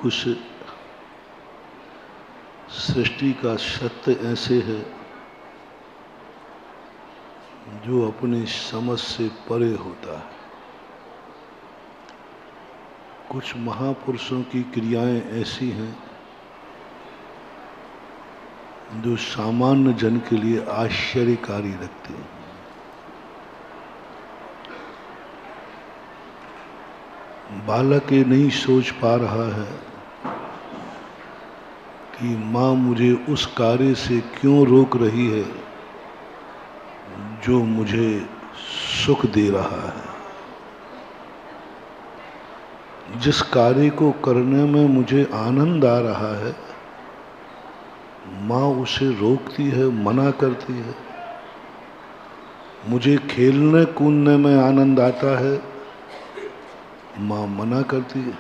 कुछ सृष्टि का सत्य ऐसे है जो अपनी समझ से परे होता है। कुछ महापुरुषों की क्रियाएं ऐसी हैं जो सामान्य जन के लिए आश्चर्यकारी लगती हैं। बालक ये नहीं सोच पा रहा है कि माँ मुझे उस कार्य से क्यों रोक रही है जो मुझे सुख दे रहा है। जिस कार्य को करने में मुझे आनंद आ रहा है, माँ उसे रोकती है, मना करती है। मुझे खेलने कूदने में आनंद आता है, माँ मना करती है।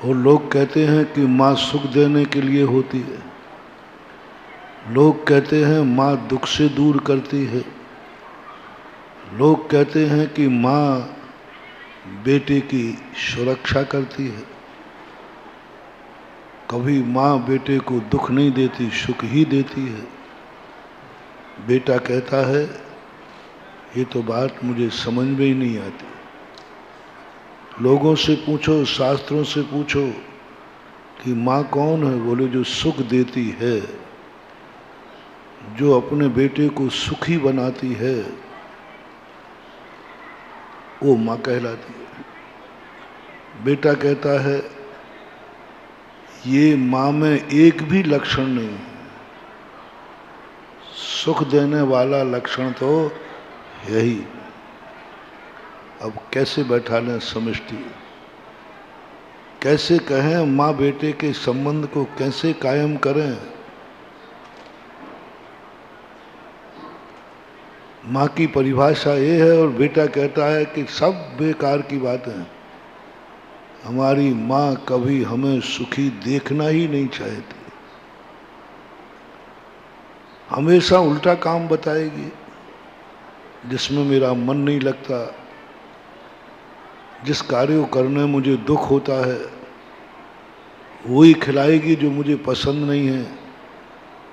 और लोग कहते हैं कि माँ सुख देने के लिए होती है। लोग कहते हैं माँ दुख से दूर करती है। लोग कहते हैं कि माँ बेटे की सुरक्षा करती है। कभी माँ बेटे को दुख नहीं देती, सुख ही देती है। बेटा कहता है ये तो बात मुझे समझ में ही नहीं आती। लोगों से पूछो, शास्त्रों से पूछो कि माँ कौन है, बोले जो सुख देती है, जो अपने बेटे को सुखी बनाती है, वो माँ कहलाती है। बेटा कहता है ये माँ में एक भी लक्षण नहीं है, सुख देने वाला लक्षण तो यही। अब कैसे बैठा लें समष्टि, कैसे कहें माँ बेटे के संबंध को कैसे कायम करें। माँ की परिभाषा ये है और बेटा कहता है कि सब बेकार की बातें हैं। हमारी माँ कभी हमें सुखी देखना ही नहीं चाहती, हमेशा उल्टा काम बताएगी। जिसमें मेरा मन नहीं लगता, जिस कार्य को करने में मुझे दुख होता है, वही खिलाएगी जो मुझे पसंद नहीं है।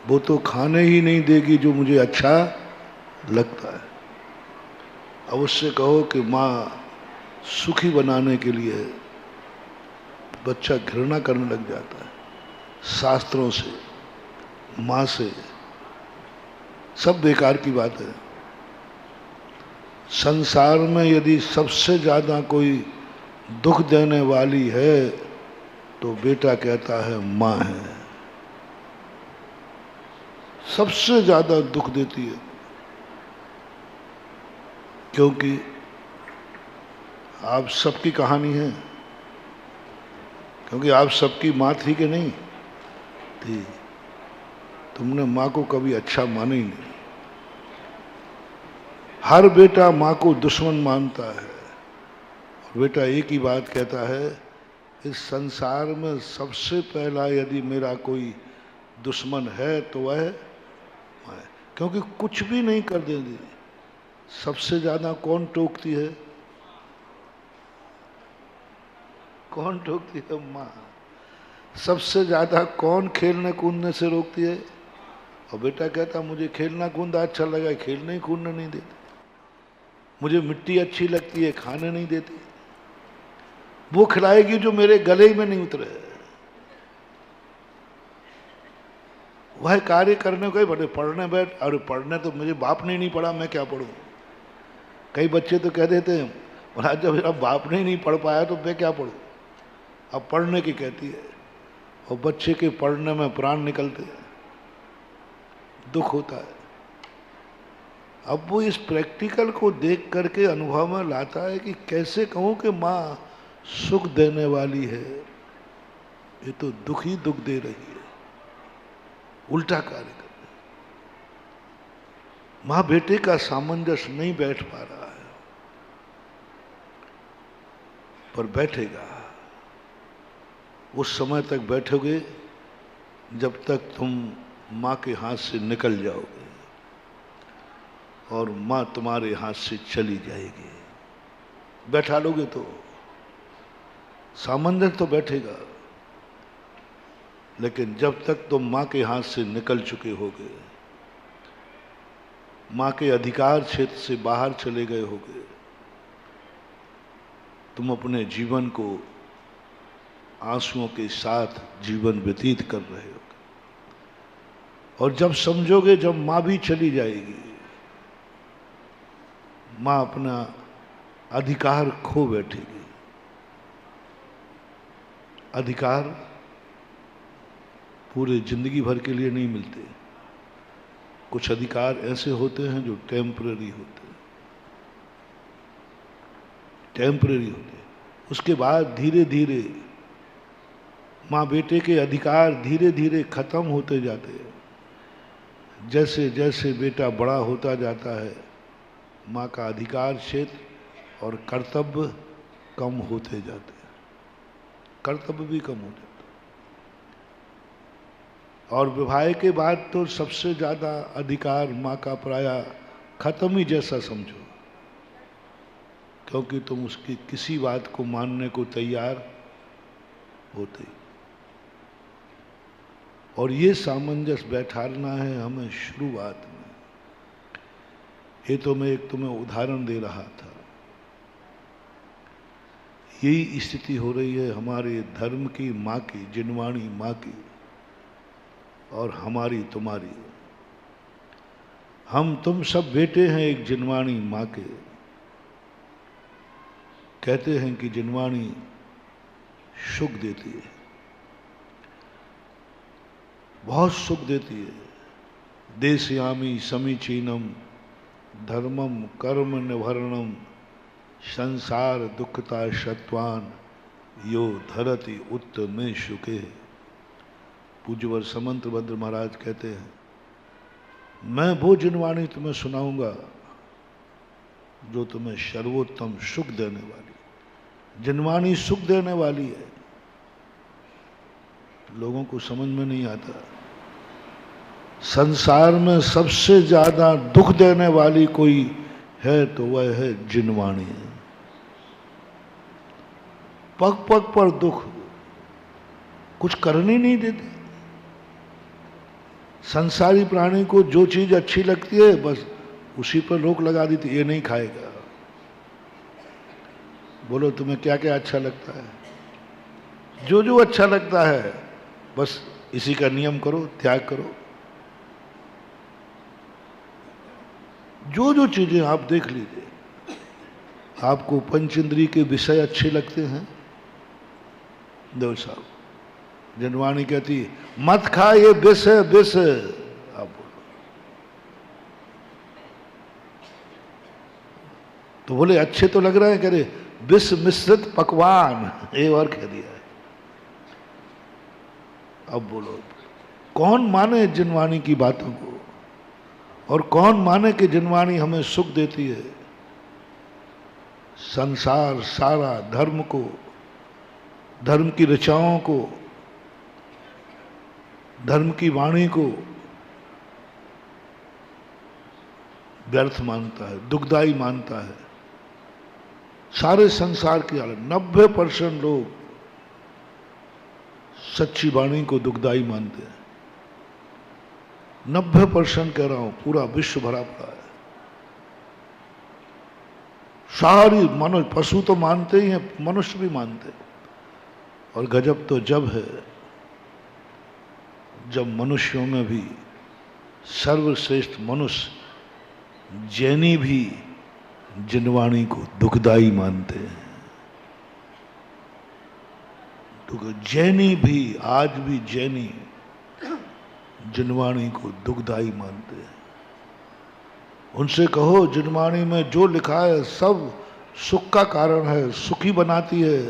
वो तो खाने ही नहीं देगी जो मुझे अच्छा लगता है। अब उससे कहो कि माँ सुखी बनाने के लिए, बच्चा घृणा करने लग जाता है शास्त्रों से, माँ से। सब बेकार की बात है। संसार में यदि सबसे ज्यादा कोई दुख देने वाली है तो बेटा कहता है माँ है। सबसे ज्यादा दुख देती है, क्योंकि आप सबकी कहानी है, क्योंकि आप सबकी माँ थी कि नहीं थी। तुमने माँ को कभी अच्छा माना ही नहीं। हर बेटा माँ को दुश्मन मानता है। बेटा एक ही बात कहता है, इस संसार में सबसे पहला यदि मेरा कोई दुश्मन है तो वह माँ है। क्योंकि कुछ भी नहीं कर देती। सबसे ज्यादा कौन टोकती है? कौन टोकती है? माँ। सबसे ज्यादा कौन खेलने कूदने से रोकती है? और बेटा कहता मुझे खेलना कूदना अच्छा लगा, खेलने ही कूदने नहीं देती। मुझे मिट्टी अच्छी लगती है, खाने नहीं देती। वो खिलाएगी जो मेरे गले में नहीं उतरे। वह कार्य करने को बड़े पढ़ने बैठ, अरे पढ़ने तो मुझे बाप ने नहीं पढ़ा, मैं क्या पढ़ूं। कई बच्चे तो कह देते हैं बोला जब मेरा बाप ने ही नहीं पढ़ पाया तो मैं क्या पढ़ूं। अब पढ़ने की कहती है, और बच्चे के पढ़ने में प्राण निकलते हैं, दुख होता है। अब वो इस प्रैक्टिकल को देख करके अनुभव में लाता है कि कैसे कहूं कि माँ सुख देने वाली है, ये तो दुख ही दुख दे रही है, उल्टा कार्य कर रही है। माँ बेटे का सामंजस्य नहीं बैठ पा रहा है, पर बैठेगा। उस समय तक बैठोगे जब तक तुम माँ के हाथ से निकल जाओगे और माँ तुम्हारे हाथ से चली जाएगी। बैठा लोगे तो सामंजस्य तो बैठेगा, लेकिन जब तक तुम मां के हाथ से निकल चुके होगे, मां के अधिकार क्षेत्र से बाहर चले गए होगे, तुम अपने जीवन को आंसुओं के साथ जीवन व्यतीत कर रहे होगे। और जब समझोगे जब मां भी चली जाएगी, मां अपना अधिकार खो बैठेगी। अधिकार पूरे जिंदगी भर के लिए नहीं मिलते। कुछ अधिकार ऐसे होते हैं जो टेम्पररी होते हैं, टेम्पररी होते हैं। उसके बाद धीरे धीरे माँ बेटे के अधिकार धीरे धीरे खत्म होते जाते हैं। जैसे जैसे बेटा बड़ा होता जाता है, माँ का अधिकार क्षेत्र और कर्तव्य कम होते जाते हैं, कर्तव्य भी कम हो जाते हैं। और विवाह के बाद तो सबसे ज़्यादा अधिकार माँ का प्रायः खत्म ही जैसा समझो, क्योंकि तुम उसकी किसी बात को मानने को तैयार होते। और ये सामंजस्य बैठाना है हमें शुरुआत में। ये तो मैं एक तुम्हें उदाहरण दे रहा था। यही स्थिति हो रही है हमारे धर्म की माँ की, जिनवाणी माँ की, और हमारी तुम्हारी। हम तुम सब बेटे हैं एक जिनवाणी माँ के। कहते हैं कि जिनवाणी सुख देती है, बहुत सुख देती है। देशयामी समीचीनम धर्मम कर्म निभरणम संसार दुखता शत्वान यो धरति उत्तमे शुके। पूज्यवर समंतभद्र महाराज कहते हैं, मैं वो जिनवाणी तुम्हें सुनाऊंगा जो तुम्हें सर्वोत्तम सुख देने वाली। जिनवाणी सुख देने वाली है, लोगों को समझ में नहीं आता। संसार में सबसे ज्यादा दुख देने वाली कोई है तो वह है जिनवाणी। पग पग पर दुख, कुछ करने नहीं देती। संसारी प्राणी को जो चीज अच्छी लगती है बस उसी पर रोक लगा देती, ये नहीं खाएगा। बोलो तुम्हें क्या क्या अच्छा लगता है? जो जो अच्छा लगता है बस इसी का नियम करो, त्याग करो। जो जो चीजें आप देख लीजिए, आपको पंचेंद्रिय के विषय अच्छे लगते हैं, देव साहब जिनवाणी कहती है मत खा, ये विष है, विष है। आप बोलो तो बोले अच्छे तो लग रहे हैं, कह रहे विष मिश्रित पकवान, ये और कह दिया है। अब बोलो कौन माने जिनवाणी की बातों को, और कौन माने कि जिनवाणी हमें सुख देती है। संसार सारा धर्म को, धर्म की ऋचाओं को, धर्म की वाणी को व्यर्थ मानता है, दुखदाई मानता है। सारे संसार के 90% लोग सच्ची वाणी को दुखदाई मानते हैं। 90% कह रहा हूं, पूरा विश्व भरा पड़ा है। सारी मनुष्य, पशु तो मानते ही हैं, मनुष्य भी मानते हैं। और गजब तो जब है जब मनुष्यों में भी सर्वश्रेष्ठ मनुष्य जैनी भी जिनवाणी को दुखदाई मानते हैं। जैनी भी, आज भी जैनी जिनवाणी को दुखदाई मानते हैं। उनसे कहो जिनवाणी में जो लिखा है सब सुख का कारण है, सुखी बनाती है।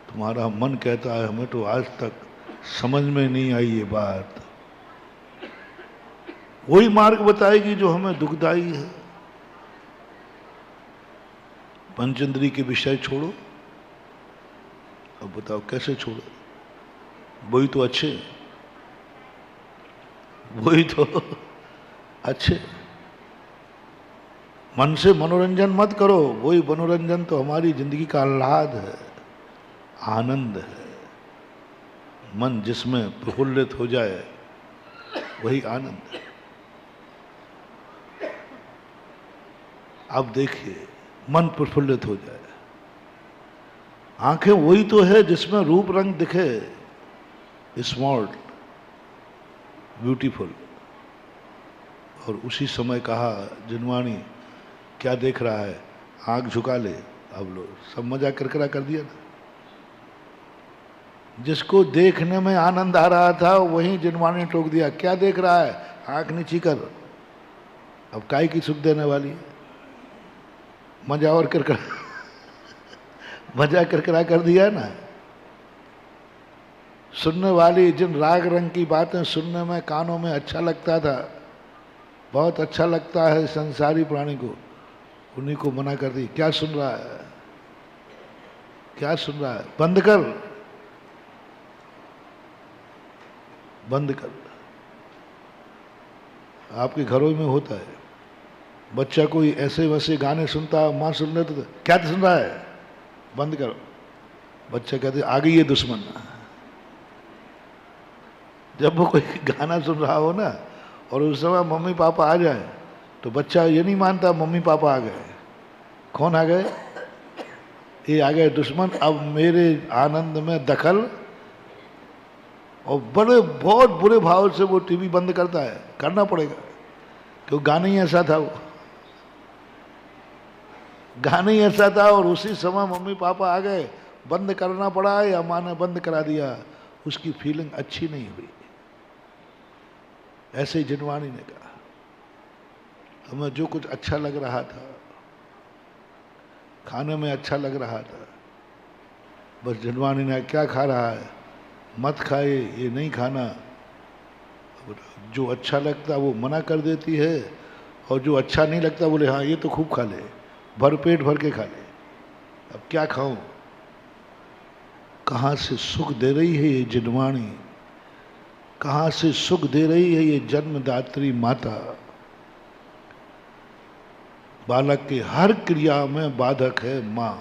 तुम्हारा मन कहता है हमें तो आज तक समझ में नहीं आई ये बात। वही मार्ग बताएगी जो हमें दुखदाई है। पंचेंद्रिय के विषय छोड़ो। अब बताओ कैसे छोड़ो? वही तो अच्छे, वही तो अच्छे। मन से मनोरंजन मत करो, वही मनोरंजन तो हमारी जिंदगी का आह्लाद है। आनंद है। मन जिसमें प्रफुल्लित हो जाए वही आनंद है। अब देखिए, मन प्रफुल्लित हो जाए, आंखें वही तो है जिसमें रूप रंग दिखे, स्मार्ट, ब्यूटीफुल। और उसी समय कहा जिनवाणी, क्या देख रहा है, आंख झुका ले। अब लोग सब मजाक करकरा कर दिया ना। जिसको देखने में आनंद आ रहा था वहीं जिनवाणी ने टोक दिया, क्या देख रहा है, आंख नीची कर। अब काय की सुख देने वाली है, मजा और करकरा मजा करकरा कर दिया ना। सुनने वाली जिन राग रंग की बातें सुनने में कानों में अच्छा लगता था, बहुत अच्छा लगता है संसारी प्राणी को, उन्हीं को मना कर दी। क्या सुन रहा है, क्या सुन रहा है, बंद कर, बंद कर। आपके घरों में होता है, बच्चा कोई ऐसे वैसे गाने सुनता है, माँ सुन लेते, तो क्या सुन रहा है, बंद करो। बच्चा कहते आ गई ये दुश्मन। जब वो कोई गाना सुन रहा हो ना और उस समय मम्मी पापा आ जाए तो बच्चा ये नहीं मानता मम्मी पापा आ गए। कौन आ गए, ये आ गए दुश्मन। अब मेरे आनंद में दखल, और बड़े बहुत बुरे भाव से वो टीवी बंद करता है, करना पड़ेगा क्यों, गाना ही ऐसा था, वो गाना ही ऐसा था। और उसी समय मम्मी पापा आ गए, बंद करना पड़ा या माँ ने बंद करा दिया, उसकी फीलिंग अच्छी नहीं हुई। ऐसे ही जिनवाणी ने कहा, हमें जो कुछ अच्छा लग रहा था, खाने में अच्छा लग रहा था, बस जिनवाणी ने क्या खा रहा है, मत खाए, ये नहीं खाना। जो अच्छा लगता वो मना कर देती है, और जो अच्छा नहीं लगता बोले हाँ ये तो खूब खा ले, भर पेट भर के खा ले। अब क्या खाऊं, कहाँ से सुख दे रही है ये जिनवाणी, कहाँ से सुख दे रही है ये जन्मदात्री माता। बालक के हर क्रिया में बाधक है माँ,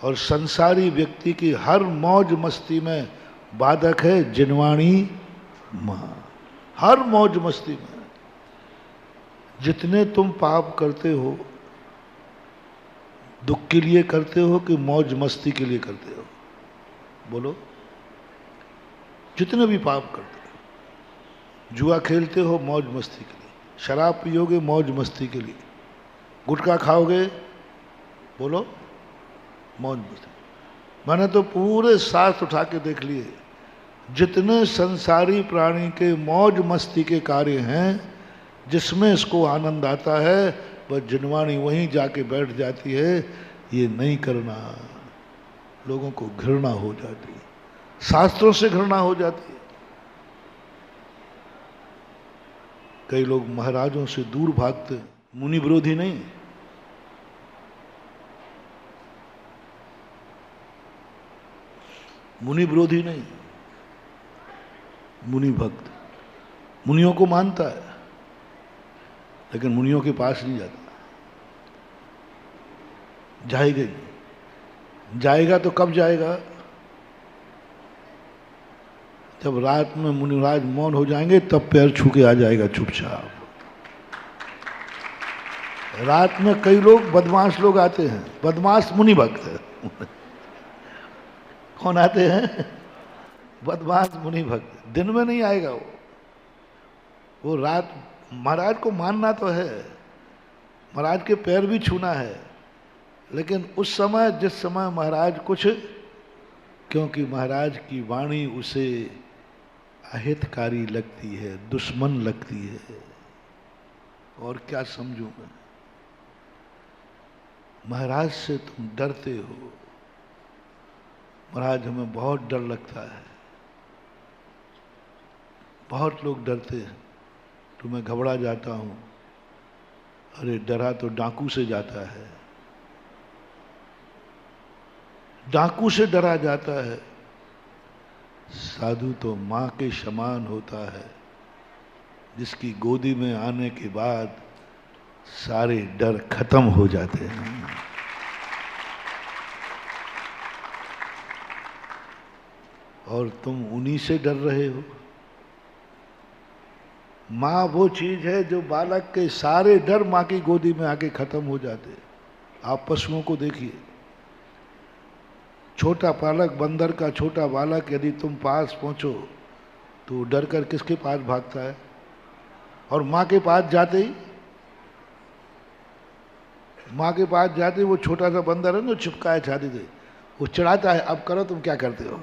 और संसारी व्यक्ति की हर मौज मस्ती में बाधक है जिनवाणी माँ। हर मौज मस्ती में जितने तुम पाप करते हो, दुख के लिए करते हो कि मौज मस्ती के लिए करते हो, बोलो। जितने भी पाप करते हो, जुआ खेलते हो मौज मस्ती के लिए, शराब पियोगे मौज मस्ती के लिए, गुटखा खाओगे, बोलो, मौज मस्ती। मैंने तो पूरे सांस उठा के देख लिए, जितने संसारी प्राणी के मौज मस्ती के कार्य हैं, जिसमें इसको आनंद आता है, वह जिनवाणी वहीं जाके बैठ जाती है। ये नहीं करना, लोगों को घृणा हो जाती है, शास्त्रों से घृणा हो जाती है। कई लोग महाराजों से दूर भागते, मुनि विरोधी नहीं, मुनि विरोधी नहीं, मुनि भक्त, मुनियों को मानता है लेकिन मुनियों के पास नहीं जाता। जाएगा ही, जाएगा तो कब जाएगा, जब रात में मुनिराज मौन हो जाएंगे तब पैर छू के आ जाएगा चुपचाप। रात में कई लोग बदमाश लोग आते हैं, बदमाश मुनि भक्त है। कौन आते हैं, बदमाश मुनि भक्त। दिन में नहीं आएगा वो रात। महाराज को मानना तो है, महाराज के पैर भी छूना है, लेकिन उस समय जिस समय महाराज कुछ, क्योंकि महाराज की वाणी उसे अहितकारी लगती है, दुश्मन लगती है, और क्या समझूं मैं। महाराज से तुम डरते हो, महाराज हमें बहुत डर लगता है, बहुत लोग डरते हैं, तो मैं घबरा जाता हूं। अरे डरा तो डाकू से जाता है, डाकू से डरा जाता है, साधु तो मां के समान होता है, जिसकी गोदी में आने के बाद सारे डर खत्म हो जाते हैं। और तुम उन्हीं से डर रहे हो। माँ वो चीज है जो बालक के सारे डर माँ की गोदी में आके खत्म हो जाते। आप पशुओं को देखिए, छोटा बालक, बंदर का छोटा बालक यदि तुम पास पहुंचो तो डर कर किसके पास भागता है, और माँ के पास जाते ही, माँ के पास जाते ही वो छोटा सा बंदर है ना, चिपका है छाती से, वो चिढ़ाता है, अब करो तुम क्या करते हो।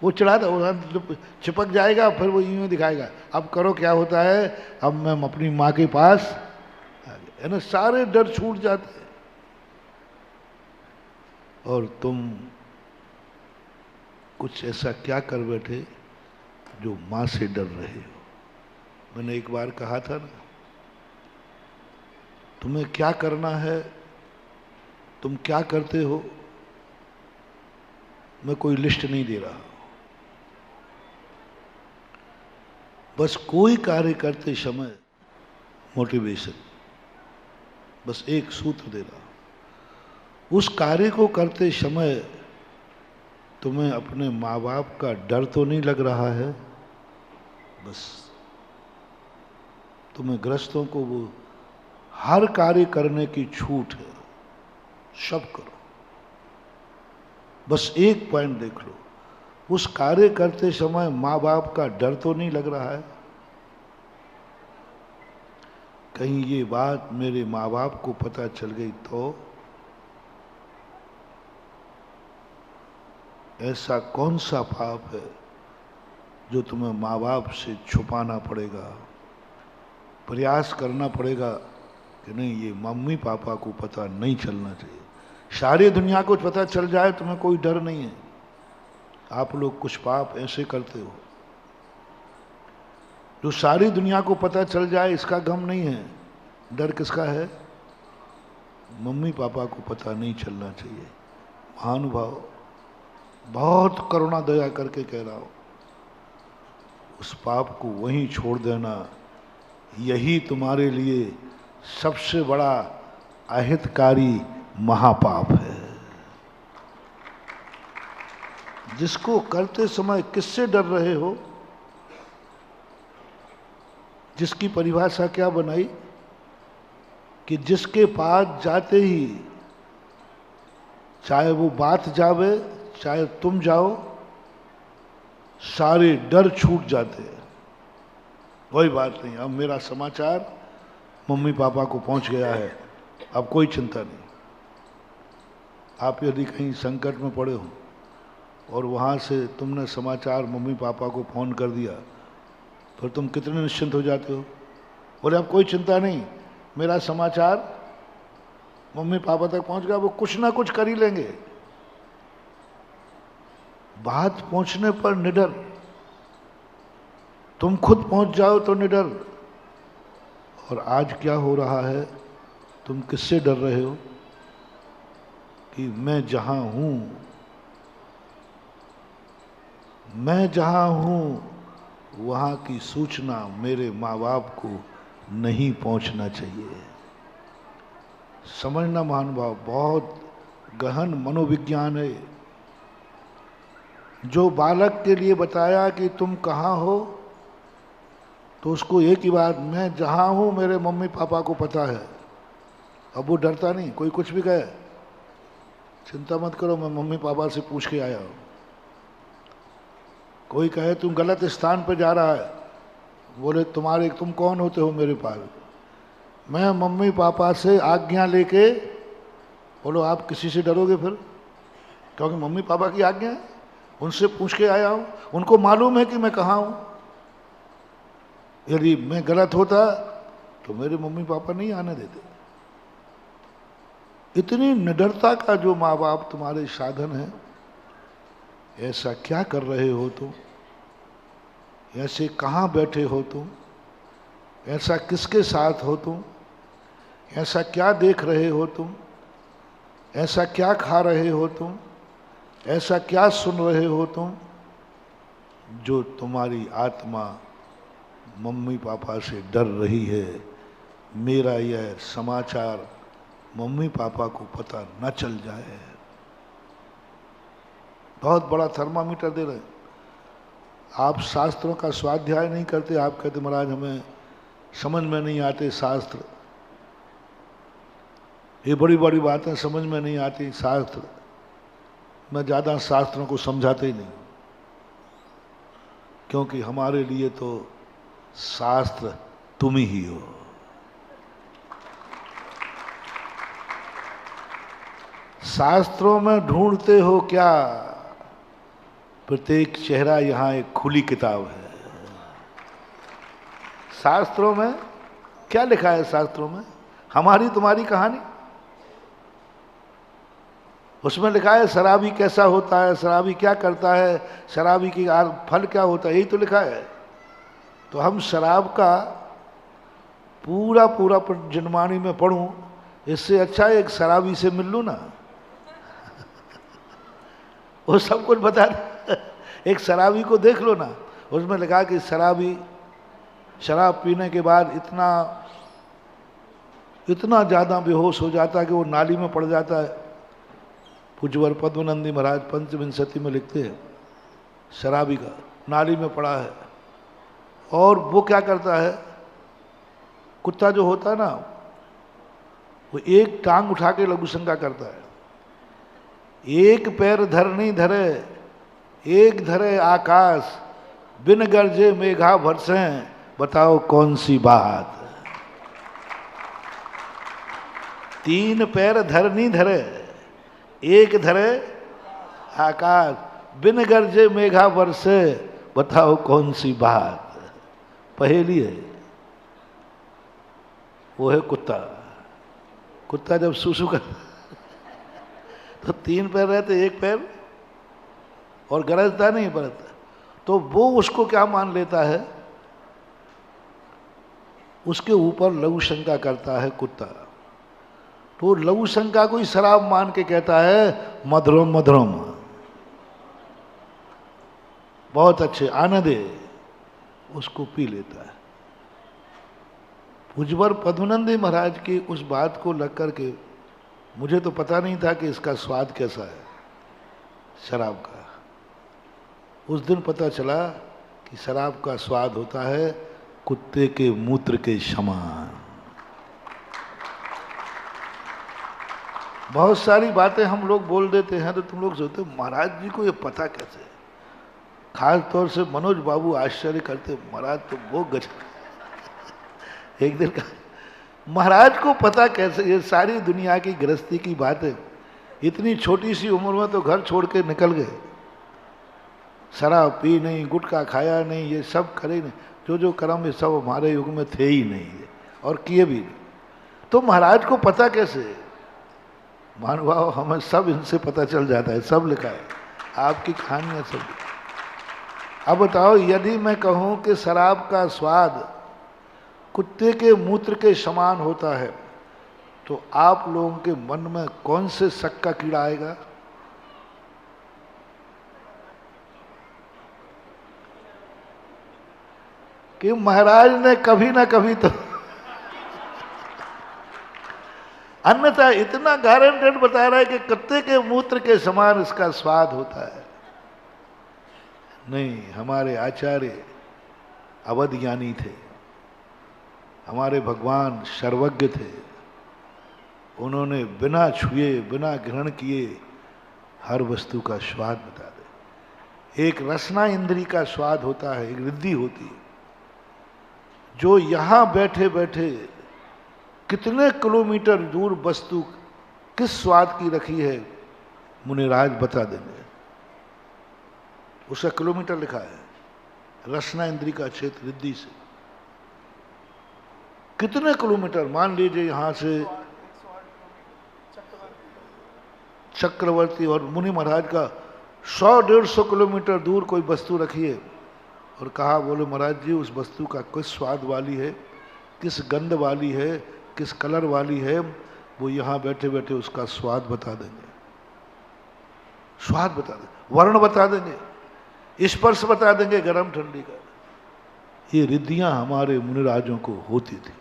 वो चिढ़ाता, वो चिपक जाएगा, फिर वो यूं दिखाएगा, अब करो क्या होता है, अब मैं अपनी माँ के पास आ गया, है ना, सारे डर छूट जाते हैं। और तुम कुछ ऐसा क्या कर बैठे जो माँ से डर रहे हो। मैंने एक बार कहा था ना, तुम्हें क्या करना है, तुम क्या करते हो, मैं कोई लिस्ट नहीं दे रहा, बस कोई कार्य करते समय मोटिवेशन, बस एक सूत्र दे रहा, उस कार्य को करते समय तुम्हें अपने माँ बाप का डर तो नहीं लग रहा है, बस तुम्हें गृहस्थों को वो हर कार्य करने की छूट है, सब करो, बस एक पॉइंट देख लो, उस कार्य करते समय माँ बाप का डर तो नहीं लग रहा है। कहीं ये बात मेरे माँ बाप को पता चल गई तो ऐसा कौन सा पाप है जो तुम्हें माँ बाप से छुपाना पड़ेगा, प्रयास करना पड़ेगा कि नहीं ये मम्मी पापा को पता नहीं चलना चाहिए। सारी दुनिया को पता चल जाए तुम्हें कोई डर नहीं है। आप लोग कुछ पाप ऐसे करते हो जो सारी दुनिया को पता चल जाए, इसका गम नहीं है, डर किसका है, मम्मी पापा को पता नहीं चलना चाहिए। महानुभाव, बहुत करुणा दया करके कह रहा हूं, उस पाप को वहीं छोड़ देना, यही तुम्हारे लिए सबसे बड़ा अहितकारी महापाप है, जिसको करते समय किससे डर रहे हो, जिसकी परिभाषा क्या बनाई कि जिसके पास जाते ही चाहे वो बात जावे चाहे तुम जाओ, सारे डर छूट जाते हैं। वही बात नहीं, अब मेरा समाचार मम्मी पापा को पहुंच गया है, अब कोई चिंता नहीं। आप यदि कहीं संकट में पड़े हो और वहां से तुमने समाचार मम्मी पापा को फोन कर दिया, फिर तुम कितने निश्चिंत हो जाते हो। बोले अब कोई चिंता नहीं, मेरा समाचार मम्मी पापा तक पहुंच गया, वो कुछ ना कुछ कर ही लेंगे। बात पहुंचने पर निडर, तुम खुद पहुंच जाओ तो निडर। और आज क्या हो रहा है, तुम किससे डर रहे हो कि मैं जहां हूं, मैं जहां हूं वहां की सूचना मेरे माँ बाप को नहीं पहुंचना चाहिए। समझना महानुभाव, बहुत गहन मनोविज्ञान है। जो बालक के लिए बताया कि तुम कहाँ हो, तो उसको एक ही बात, मैं जहाँ हूँ मेरे मम्मी पापा को पता है। अब वो डरता नहीं, कोई कुछ भी कहे चिंता मत करो, मैं मम्मी पापा से पूछ के आया हूँ। कोई कहे तुम गलत स्थान पर जा रहा है, बोले तुम कौन होते हो मेरे पास, मैं मम्मी पापा से आज्ञा लेके, बोलो आप किसी से डरोगे फिर, क्योंकि मम्मी पापा की आज्ञा है, उनसे पूछ के आया हूं, उनको मालूम है कि मैं कहाँ हूं। यदि मैं गलत होता तो मेरे मम्मी पापा नहीं आने देते। इतनी निडरता का जो माँ बाप तुम्हारे साधन है, ऐसा क्या कर रहे हो तुम, ऐसे कहाँ बैठे हो तुम, ऐसा किसके साथ हो तुम, ऐसा क्या देख रहे हो तुम, ऐसा क्या खा रहे हो तुम, ऐसा क्या सुन रहे हो तुम, जो तुम्हारी आत्मा मम्मी पापा से डर रही है। मेरा यह समाचार मम्मी पापा को पता न चल जाए। बहुत बड़ा थर्मामीटर दे रहे हैं। आप शास्त्रों का स्वाध्याय नहीं करते, आप कहते महाराज हमें समझ में नहीं आते शास्त्र, ये बड़ी बड़ी बातें समझ में नहीं आती शास्त्र। मैं ज़्यादा शास्त्रों को समझाते ही नहीं, क्योंकि हमारे लिए तो शास्त्र तुम ही हो। शास्त्रों में ढूंढते हो क्या? प्रत्येक चेहरा यहां एक खुली किताब है। शास्त्रों में क्या लिखा है? शास्त्रों में हमारी तुम्हारी कहानी, उसमें लिखा है शराबी कैसा होता है, शराबी क्या करता है, शराबी की फल क्या होता है, यही तो लिखा है। तो हम शराब का पूरा पूरा जनवाणी में पढ़ूं, इससे अच्छा एक शराबी से मिल लूं ना, वो सब कुछ बता दे। एक शराबी को देख लो ना, उसमें लिखा कि शराबी शराब पीने के बाद इतना ज़्यादा बेहोश हो जाता है कि वो नाली में पड़ जाता है। पूज्यवर पद्मनंदी महाराज पंचविंशति में लिखते हैं शराबी का नाली में पड़ा है, और वो क्या करता है, कुत्ता जो होता है ना, वो एक टांग उठा के लघुशंका करता है, एक पैर धर नहीं धरे, एक धरे आकाश, बिन गरजे मेघा बरसे, बताओ कौन सी बात। तीन पैर धर नहीं धरे, एक धरे आकाश, बिन गरजे मेघा बरसे, बताओ कौन सी बात। पहेली है वो, है कुत्ता। कुत्ता जब सुसु कर तो तीन पैर रहते, एक पैर और गरजता नहीं बरतता, तो वो उसको क्या मान लेता है, उसके ऊपर लघु शंका करता है कुत्ता। तो लघु शंका को ही शराब मान के कहता है मधुरम मधुरम, बहुत अच्छे आनंद है, उसको पी लेता है। पूज्यवर पद्मनंदी महाराज की उस बात को लग करके मुझे तो पता नहीं था कि इसका स्वाद कैसा है शराब का। उस दिन पता चला कि शराब का स्वाद होता है कुत्ते के मूत्र के समान। बहुत सारी बातें हम लोग बोल देते हैं तो तुम लोग सोचते हो महाराज जी को ये पता कैसे। खास तौर से मनोज बाबू आश्चर्य करते, महाराज तो वो गजब। एक दिन कहा महाराज को पता कैसे, ये सारी दुनिया की गृहस्थी की बातें, इतनी छोटी सी उम्र में तो घर छोड़ के निकल गए, शराब पी नहीं, गुटखा खाया नहीं, ये सब करे नहीं, जो जो कर्म ये सब हमारे युग में थे ही नहीं और किए भी नहीं। तो महाराज को पता कैसे? महानुभाव हमें सब इनसे पता चल जाता है, सब लिखा है, आपकी कहानियां सब। अब बताओ, यदि मैं कहूं कि शराब का स्वाद कुत्ते के मूत्र के समान होता है, तो आप लोगों के मन में कौन से शक का कीड़ा आएगा? कि महाराज ने कभी ना कभी तो अन्यथा इतना गारंटेड बता रहा है कि कुत्ते के मूत्र के समान इसका स्वाद होता है। नहीं, हमारे आचार्य अवध ज्ञानी थे, हमारे भगवान सर्वज्ञ थे, उन्होंने बिना छुए बिना ग्रहण किए हर वस्तु का स्वाद बता दे। एक रसना इंद्री का स्वाद होता है, एक रिद्धि होती है, जो यहां बैठे बैठे कितने किलोमीटर दूर वस्तु किस स्वाद की रखी है मुनिराज बता देंगे। उसका किलोमीटर लिखा है, रसना इंद्री का क्षेत्र रिद्धि से कितने किलोमीटर, मान लीजिए यहां से चक्रवर्ती और मुनि महाराज का 100-150 किलोमीटर दूर कोई वस्तु रखी है और कहा, बोले महाराज जी उस वस्तु का किस स्वाद वाली है, किस गंध वाली है, किस कलर वाली है, वो यहाँ बैठे बैठे उसका स्वाद बता देंगे, स्वाद बता देंगे, वर्ण बता देंगे, स्पर्श बता देंगे, गर्म ठंडी का। ये रिद्धियां हमारे मुनिराजों को होती थी,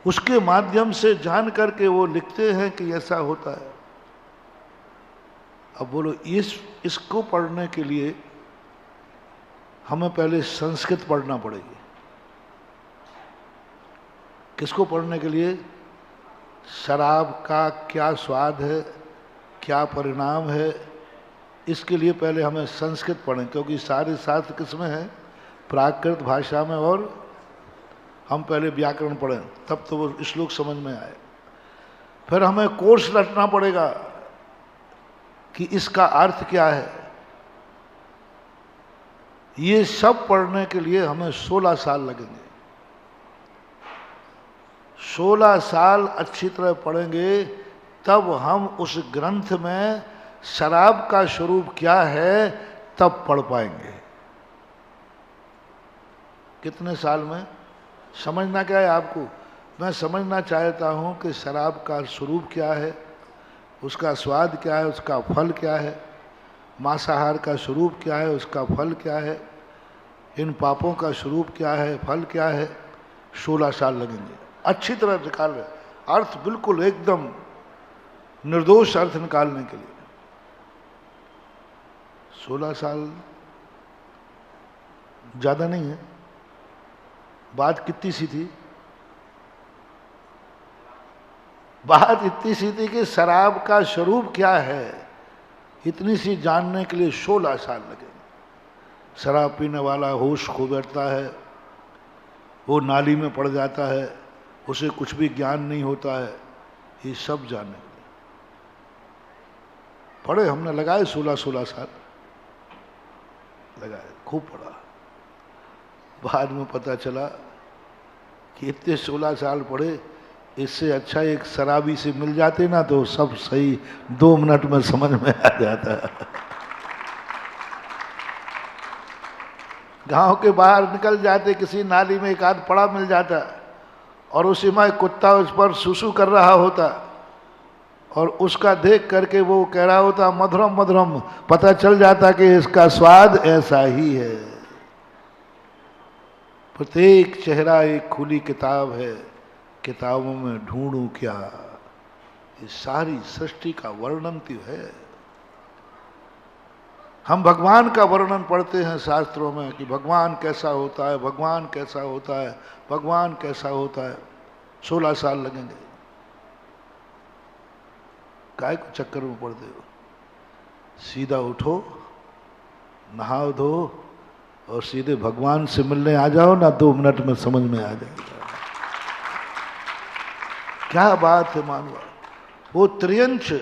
उसके माध्यम से जान करके वो लिखते हैं कि ऐसा होता है। अब बोलो इसको पढ़ने के लिए हमें पहले संस्कृत पढ़ना पड़ेगी। किसको पढ़ने के लिए? शराब का क्या स्वाद है, क्या परिणाम है, इसके लिए पहले हमें संस्कृत पढ़ें, क्योंकि सारे शास्त्र किसमें है? प्राकृत भाषा में। और हम पहले व्याकरण पढ़ें, तब तो वो श्लोक समझ में आए। फिर हमें कोर्स रटना पड़ेगा कि इसका अर्थ क्या है। ये सब पढ़ने के लिए हमें 16 साल लगेंगे। 16 साल अच्छी तरह पढ़ेंगे, तब हम उस ग्रंथ में शराब का स्वरूप क्या है तब पढ़ पाएंगे। कितने साल में? समझना क्या है आपको? मैं समझना चाहता हूं कि शराब का स्वरूप क्या है, उसका स्वाद क्या है, उसका फल क्या है, मांसाहार का स्वरूप क्या है, उसका फल क्या है, इन पापों का स्वरूप क्या है, फल क्या है। 16 साल लगेंगे अच्छी तरह निकाल रहे, अर्थ बिल्कुल एकदम निर्दोष अर्थ निकालने के लिए। 16 साल ज्यादा नहीं है। बात कितनी सी थी? बात इतनी सी थी कि शराब का स्वरूप क्या है, इतनी सी जानने के लिए 16 साल लगेंगे। शराब पीने वाला होश खो बैठता है, वो नाली में पड़ जाता है, उसे कुछ भी ज्ञान नहीं होता है। ये सब जानने के लिए पढ़े हमने, लगाए 16 साल लगाए, खूब पढ़ा। बाद में पता चला कि इतने 16 साल पढ़े, इससे अच्छा एक शराबी से मिल जाते ना तो सब सही 2 मिनट में समझ में आ जाता है। गांव के बाहर निकल जाते, किसी नाली में एक आध पड़ा मिल जाता और उसी में कुत्ता उस पर सुसु कर रहा होता और उसका देख करके वो कह रहा होता मधुरम मधुरम, पता चल जाता कि इसका स्वाद ऐसा ही है। प्रत्येक चेहरा एक खुली किताब है, किताबों में ढूंढूं क्या। ये सारी सृष्टि का वर्णन तो है। हम भगवान का वर्णन पढ़ते हैं शास्त्रों में कि भगवान कैसा होता है, भगवान कैसा होता है, भगवान कैसा होता है। 16 साल लगेंगे। काय को चक्कर में पड़ते हो? सीधा उठो, नहाओ धो और सीधे भगवान से मिलने आ जाओ ना, 2 मिनट में समझ में आ जाएगा। क्या बात है मानवा। वो त्रियंच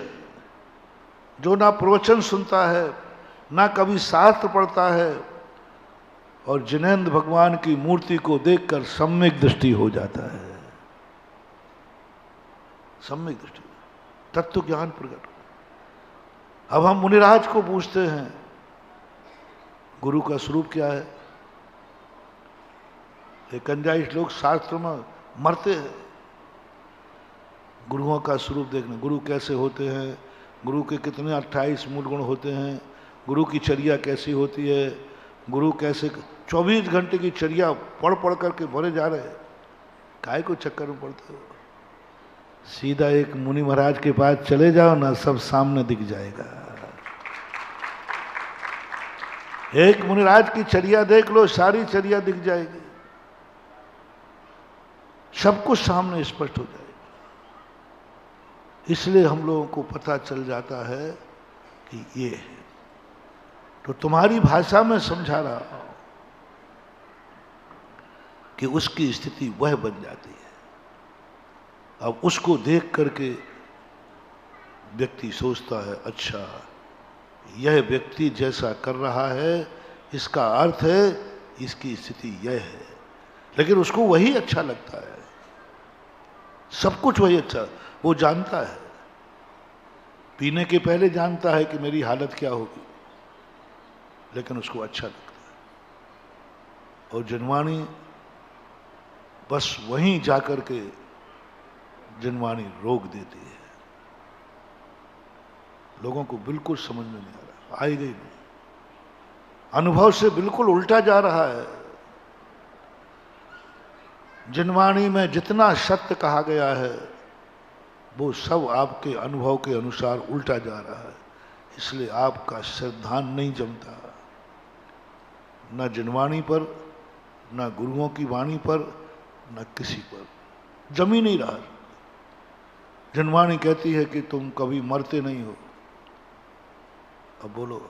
जो ना प्रवचन सुनता है ना कभी शास्त्र पढ़ता है और जिनेंद्र भगवान की मूर्ति को देखकर सम्यक दृष्टि हो जाता है। सम्यक दृष्टि, तत्व ज्ञान प्रकट। अब हम मुनिराज को पूछते हैं गुरु का स्वरूप क्या है। ये कंजाइश लोग शास्त्र में मरते हैं गुरुओं का स्वरूप देखने। गुरु कैसे होते हैं, गुरु के कितने 28 मूल गुण होते हैं, गुरु की चर्या कैसी होती है, गुरु कैसे 24 घंटे की चर्या पढ़ पढ़ करके भरे जा रहे हैं। काय को चक्कर में पड़ते हो? सीधा एक मुनि महाराज के पास चले जाओ ना, सब सामने दिख जाएगा। एक मुनिराज की चर्या देख लो, सारी चर्या दिख जाएगी, सब कुछ सामने स्पष्ट हो जाएगा। इसलिए हम लोगों को पता चल जाता है कि ये है। तो तुम्हारी भाषा में समझा रहा हूं कि उसकी स्थिति वह बन जाती है। अब उसको देख करके व्यक्ति सोचता है, अच्छा यह व्यक्ति जैसा कर रहा है इसका अर्थ है इसकी स्थिति यह है। लेकिन उसको वही अच्छा लगता है, सब कुछ वही अच्छा। वो जानता है, पीने के पहले जानता है कि मेरी हालत क्या होगी, लेकिन उसको अच्छा लगता है। और जिनवाणी बस वहीं जाकर के जिनवाणी रोक देती है। लोगों को बिल्कुल समझ में नहीं आ रहा, आई गई नहीं, अनुभव से बिल्कुल उल्टा जा रहा है। जिनवाणी में जितना सत्य कहा गया है वो सब आपके अनुभव के अनुसार उल्टा जा रहा है। इसलिए आपका श्रद्धान नहीं जमता, न जनवाणी पर, न गुरुओं की वाणी पर, न किसी पर, जम ही नहीं रहा। जनवाणी कहती है कि तुम कभी मरते नहीं हो। अब बोलो,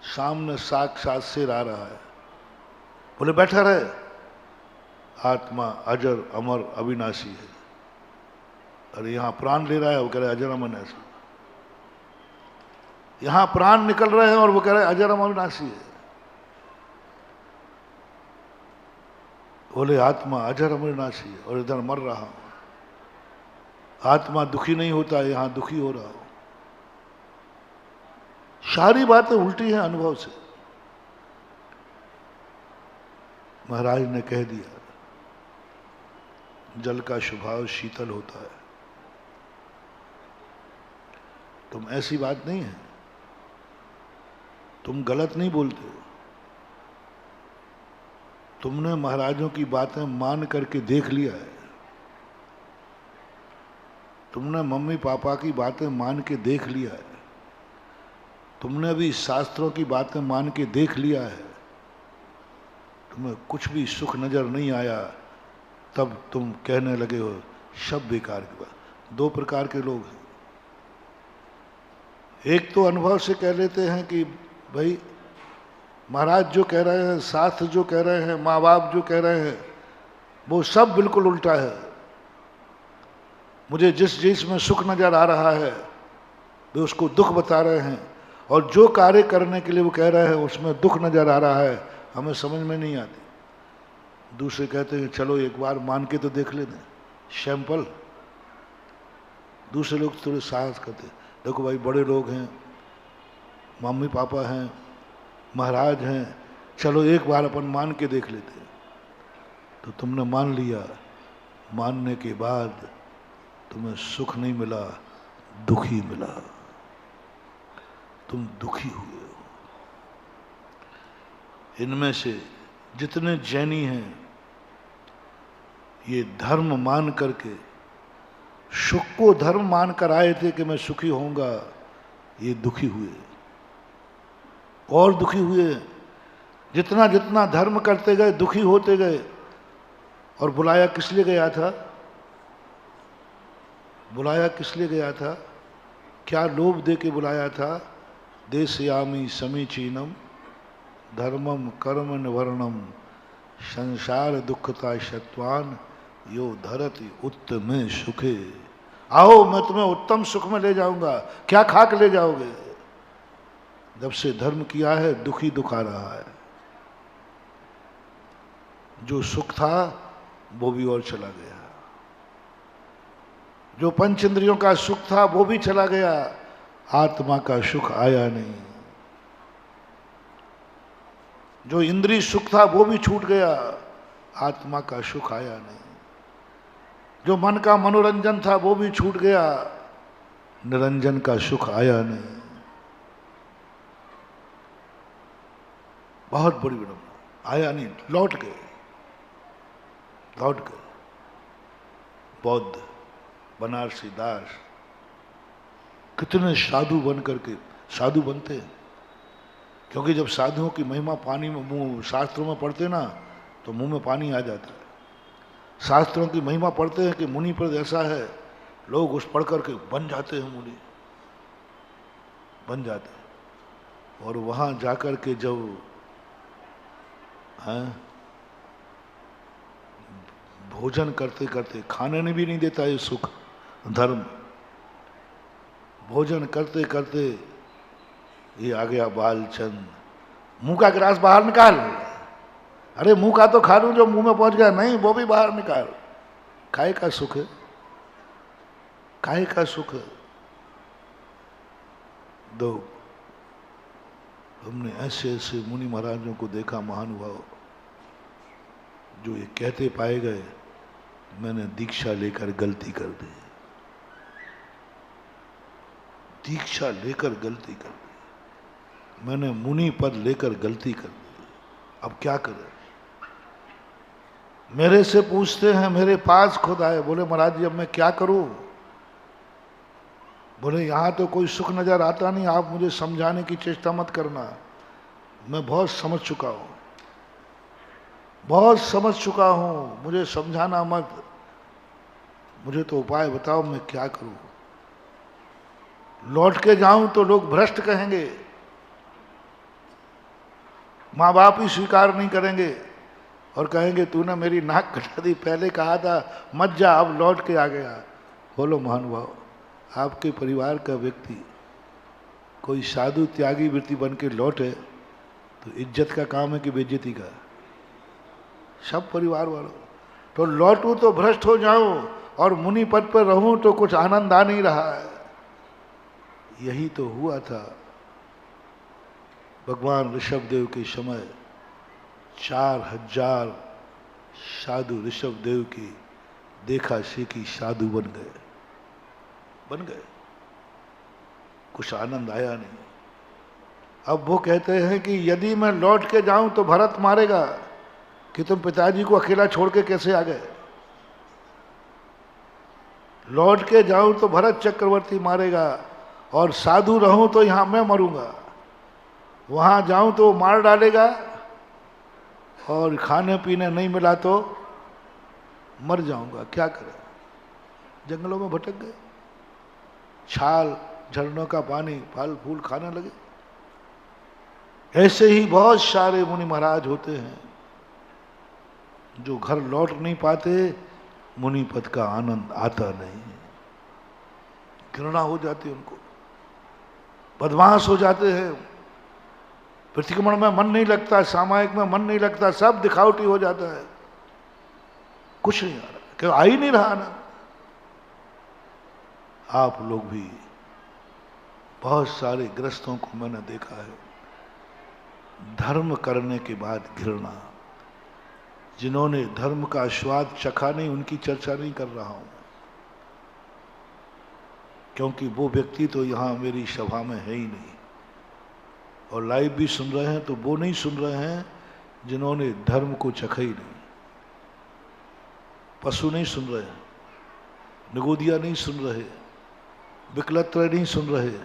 सामने साक्षात शेर आ रहा है, बोले बैठा रहे, आत्मा अजर अमर अविनाशी है। अरे यहां प्राण ले रहा है, वो कह रहे अजर अमर अविनाशी। यहां प्राण निकल रहे हैं और वो कह रहे अजर अमर अविनाशी है। बोले आत्मा अजर अमर अविनाशी है और इधर मर रहा हूं। आत्मा दुखी नहीं होता, यहां दुखी हो रहा हूं। सारी बातें उल्टी हैं अनुभव से। महाराज ने कह दिया, जल का स्वभाव शीतल होता है। तुम ऐसी बात नहीं है, तुम गलत नहीं बोलते हो। तुमने महाराजों की बातें मान करके देख लिया है। तुमने मम्मी पापा की बातें मान के देख लिया है। तुमने भी शास्त्रों की बातें मान के देख लिया है। तुम्हें कुछ भी सुख नजर नहीं आया, तब तुम कहने लगे हो सब बेकार की बात। दो प्रकार के लोग हैं। एक तो अनुभव से कह लेते हैं कि भाई महाराज जो कह रहे हैं, शास्त्र जो कह रहे हैं, माँ बाप जो कह रहे हैं, वो सब बिल्कुल उल्टा है। मुझे जिस चीज में सुख नजर आ रहा है वे उसको दुख बता रहे हैं, और जो कार्य करने के लिए वो कह रहे हैं उसमें दुख नजर आ रहा है, हमें समझ में नहीं आती। दूसरे कहते हैं चलो एक बार मान के तो देख लेते, सैंपल। दूसरे लोग थोड़े साहस करते, देखो भाई बड़े लोग हैं, मम्मी पापा हैं, महाराज हैं, चलो एक बार अपन मान के देख लेते। तो तुमने मान लिया, मानने के बाद तुम्हें सुख नहीं मिला, दुखी मिला। तुम दुखी हुए हो। इनमें से जितने जैनी हैं ये धर्म मान करके, सुख को धर्म मान कर आए थे कि मैं सुखी होऊंगा, ये दुखी हुए और दुखी हुए। जितना जितना धर्म करते गए दुखी होते गए। और बुलाया किस लिए गया था? बुलाया किस लिए गया था? क्या लोभ दे के बुलाया था? देशयामी समीचीनम धर्मम कर्म वर्णम संसार दुखता शत्वान यो धरति उत्तम सुखे। आओ मैं तुम्हें उत्तम सुख में ले जाऊंगा। क्या खा के ले जाओगे? जब से धर्म किया है दुखी दुख आ रहा है। जो सुख था वो भी और चला गया। जो पंच इंद्रियों का सुख था वो भी चला गया, आत्मा का सुख आया नहीं। जो इंद्रिय सुख था वो भी छूट गया, आत्मा का सुख आया नहीं। जो मन का मनोरंजन था वो भी छूट गया, निरंजन का सुख आया नहीं। बहुत बड़ी विडंबना, आया नहीं, लौट गए, लौट गए। बौद्ध, बनारसी दास, कितने साधु बन करके, साधु बनते हैं क्योंकि जब साधुओं की महिमा पानी में मुंह शास्त्रों में पढ़ते ना तो मुंह में पानी आ जाता है। शास्त्रों की महिमा पढ़ते हैं कि मुनि पर ऐसा है, लोग उस पढ़ करके बन जाते हैं, मुनि बन जाते हैं। और वहां जाकर के जब भोजन करते करते, खाने ने भी नहीं देता ये सुख धर्म, भोजन करते करते ये आ गया बालचंद, मुंह का गिलास बाहर निकाल। अरे मुंह का तो खा लूं, जो मुंह में पहुंच गया नहीं वो भी बाहर निकाल। काहे का सुख है? काहे का सुख है? दो हमने ऐसे ऐसे मुनि महाराजों को देखा, महानुभाव, जो ये कहते पाए गए मैंने दीक्षा लेकर गलती कर दी, दीक्षा लेकर गलती कर दी, मैंने मुनि पद लेकर गलती कर दी। अब क्या करें? मेरे से पूछते हैं, मेरे पास खुद आए, बोले महाराज जी अब मैं क्या करूं? बोले यहाँ तो कोई सुख नजर आता नहीं, आप मुझे समझाने की चेष्टा मत करना, मैं बहुत समझ चुका हूँ, बहुत समझ चुका हूँ, मुझे समझाना मत, मुझे तो उपाय बताओ मैं क्या करूँ। लौट के जाऊं तो लोग भ्रष्ट कहेंगे, माँ बाप ही स्वीकार नहीं करेंगे और कहेंगे तूने मेरी नाक कटा दी, पहले कहा था मत जा, अब लौट के आ गया। बोलो महानुभाव, आपके परिवार का व्यक्ति कोई साधु त्यागी वृत्ति बन के लौटे तो इज्जत का काम है कि बेइज्जती का? सब परिवार वालों तो लौटूं तो भ्रष्ट हो जाऊं और मुनि पद पर रहूं तो कुछ आनंद आ नहीं रहा है। यही तो हुआ था भगवान ऋषभदेव के समय। 4000 साधु ऋषभदेव की देखा सीखी साधु बन गए, कुछ आनंद आया नहीं। अब वो कहते हैं कि यदि मैं लौट के जाऊं तो भरत मारेगा कि तुम पिताजी को अकेला छोड़ के कैसे आ गए। लौट के जाऊं तो भरत चक्रवर्ती मारेगा और साधु रहूं तो यहां मैं मरूंगा, वहां जाऊं तो मार डालेगा और खाने पीने नहीं मिला तो मर जाऊंगा, क्या करें। जंगलों में भटक गए, छाल झरनों का पानी फल फूल खाने लगे। ऐसे ही बहुत सारे मुनि महाराज होते हैं जो घर लौट नहीं पाते, मुनि पद का आनंद आता नहीं, घृणा हो जाती है उनको, बदमाश हो जाते हैं, प्रतिक्रमण में मन नहीं लगता, सामायिक में मन नहीं लगता, सब दिखावटी हो जाता है, कुछ नहीं आ रहा, क्यों आ ही नहीं रहा ना। आप लोग भी बहुत सारे ग्रस्तों को मैंने देखा है, धर्म करने के बाद घृणा। जिन्होंने धर्म का स्वाद चखा नहीं उनकी चर्चा नहीं कर रहा हूं, क्योंकि वो व्यक्ति तो यहां मेरी सभा में है ही नहीं, और लाइव भी सुन रहे हैं तो वो नहीं सुन रहे हैं जिन्होंने धर्म को चखा ही नहीं। पशु नहीं सुन रहे, निगोदिया नहीं सुन रहे, विकलत्र नहीं सुन रहे,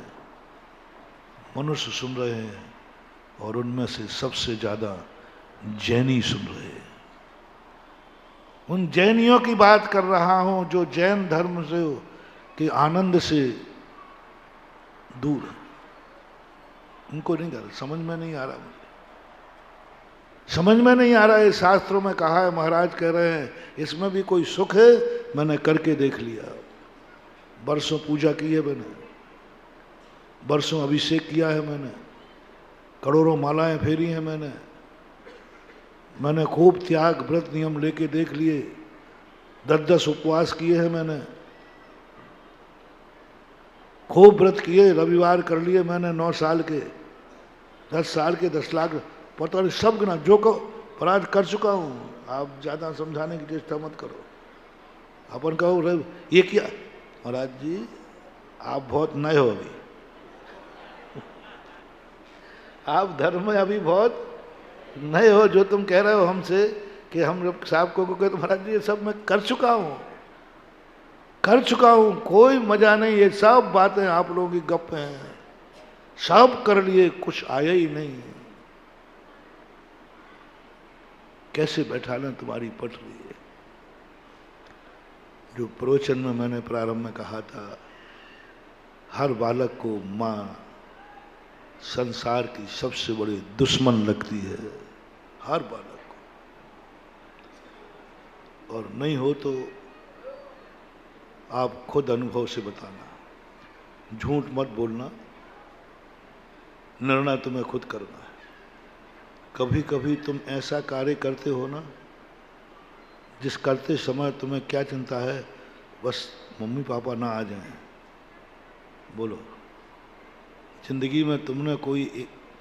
मनुष्य सुन रहे हैं, और उनमें से सबसे ज्यादा जैनी सुन रहे हैं। उन जैनियों की बात कर रहा हूं जो जैन धर्म से के आनंद से दूर है, उनको नहीं कर, समझ में नहीं आ रहा, मुझे समझ में नहीं आ रहा है। शास्त्रों में कहा है, महाराज कह रहे हैं इसमें भी कोई सुख है, मैंने करके देख लिया, बरसों पूजा की है मैंने, बरसों अभिषेक किया है मैंने, करोड़ों मालाएं फेरी हैं मैंने खूब त्याग व्रत नियम लेके देख लिए, 10-10 उपवास किए हैं मैंने, खूब व्रत किए, रविवार कर लिए मैंने 9 साल के, 10 साल के 10 लाख, पता नहीं सब गिना जो को अपराध कर चुका हूं। आप ज्यादा समझाने की चेष्टा मत करो, अपन कहो ये क्या महाराज जी, आप बहुत नए हो अभी, आप धर्म में अभी बहुत नए हो। जो तुम कह रहे हो हमसे कि हम साहब को कहे तो महाराज जी ये सब मैं कर चुका हूं, कोई मजा नहीं, ये सब बातें आप लोगों की गप हैं, सब कर लिए, कुछ आया ही नहीं। कैसे बैठा लें तुम्हारी पटरी है। जो प्रवचन में मैंने प्रारंभ में कहा था, हर बालक को माँ संसार की सबसे बड़ी दुश्मन लगती है, हर बालक को, और नहीं हो तो आप खुद अनुभव से बताना, झूठ मत बोलना, निर्णय तुम्हें खुद करना है। कभी कभी तुम ऐसा कार्य करते हो ना, जिस करते समय तुम्हें क्या चिंता है, बस मम्मी पापा ना आ जाएं। बोलो, जिंदगी में तुमने कोई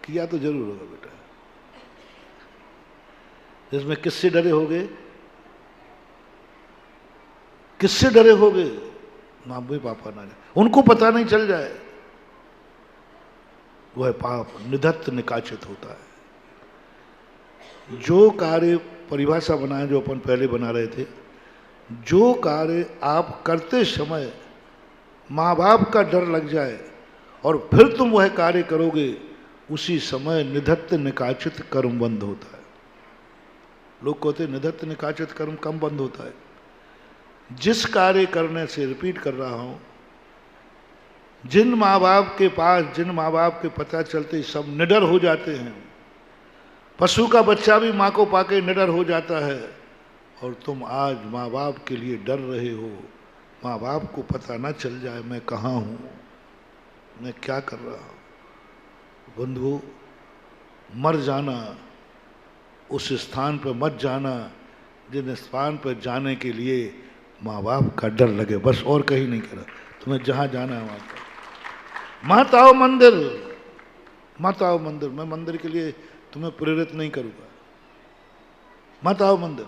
किया तो जरूर होगा बेटा, जिसमें किससे डरे होगे, किससे डरे होगे, मम्मी पापा ना जाए, उनको पता नहीं चल जाए, वह पाप निधत्त निकाचित होता है। जो कार्य, परिभाषा बनाए जो अपन पहले बना रहे थे, जो कार्य आप करते समय माँ बाप का डर लग जाए और फिर तुम वह कार्य करोगे, उसी समय निधत्त निकाचित कर्म बंद होता है। लोग कहते निधत्त निकाचित कर्म कम बंद होता है। जिस कार्य करने से, रिपीट कर रहा हूं, जिन माँ बाप के पास, जिन माँ बाप के पता चलते सब निडर हो जाते हैं, पशु का बच्चा भी माँ को पाके निडर हो जाता है, और तुम आज माँ बाप के लिए डर रहे हो, माँ बाप को पता ना चल जाए मैं कहाँ हूँ, मैं क्या कर रहा हूँ। बंधुओं, मर जाना, उस स्थान पर मत जाना जिन स्थान पर जाने के लिए माँ बाप का डर लगे, बस और कहीं नहीं करा। तुम्हें जहाँ जाना है वहाँ पर मत आओ मंदिर, मत आओ मंदिर। मैं मंदिर के लिए तुम्हें प्रेरित नहीं करूँगा। मत आओ मंदिर,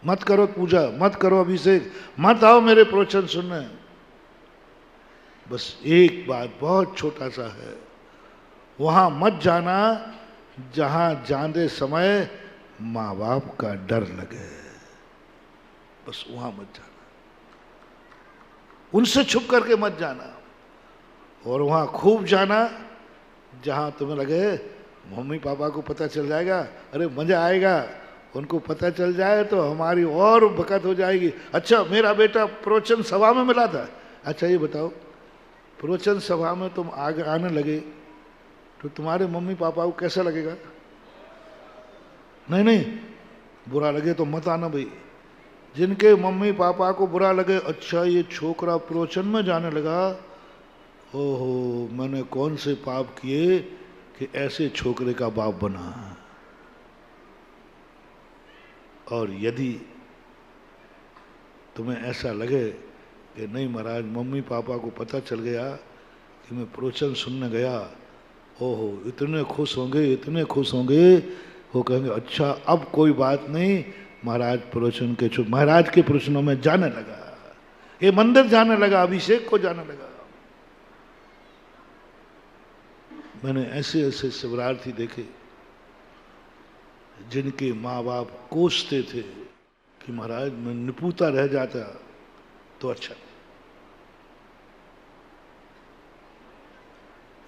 मत करो पूजा, मत करो अभिषेक, मत आओ मेरे प्रवचन सुनने। बस एक बात बहुत छोटा सा है, वहां मत जाना जहां जाने समय माँ बाप का डर लगे, बस वहां मत जाना। उनसे छुप करके मत जाना, और वहां खूब जाना जहां तुम्हें लगे मम्मी पापा को पता चल जाएगा, अरे मजा आएगा, उनको पता चल जाए तो हमारी और बकत हो जाएगी। अच्छा मेरा बेटा प्रवचन सभा में मिला था, अच्छा ये बताओ प्रवचन सभा में तुम आगे आने लगे तो तुम्हारे मम्मी पापा को कैसा लगेगा? नहीं नहीं, बुरा लगे तो मत आना भाई। जिनके मम्मी पापा को बुरा लगे, अच्छा ये छोकरा प्रवचन में जाने लगा, ओहो मैंने कौन से पाप किए कि ऐसे छोकरे का बाप बना। और यदि तुम्हें ऐसा लगे कि नहीं महाराज मम्मी पापा को पता चल गया कि मैं प्रवचन सुनने गया, ओहो इतने खुश होंगे, इतने खुश होंगे, वो कहेंगे अच्छा अब कोई बात नहीं, महाराज प्रवचन के चुप, महाराज के प्रवचनों में जाने लगा, ये मंदिर जाने लगा, अभिषेक को जाने लगा। मैंने ऐसे ऐसे शिवरार्थी देखे जिनके माँ बाप कोसते थे कि महाराज मैं निपुता रह जाता तो अच्छा,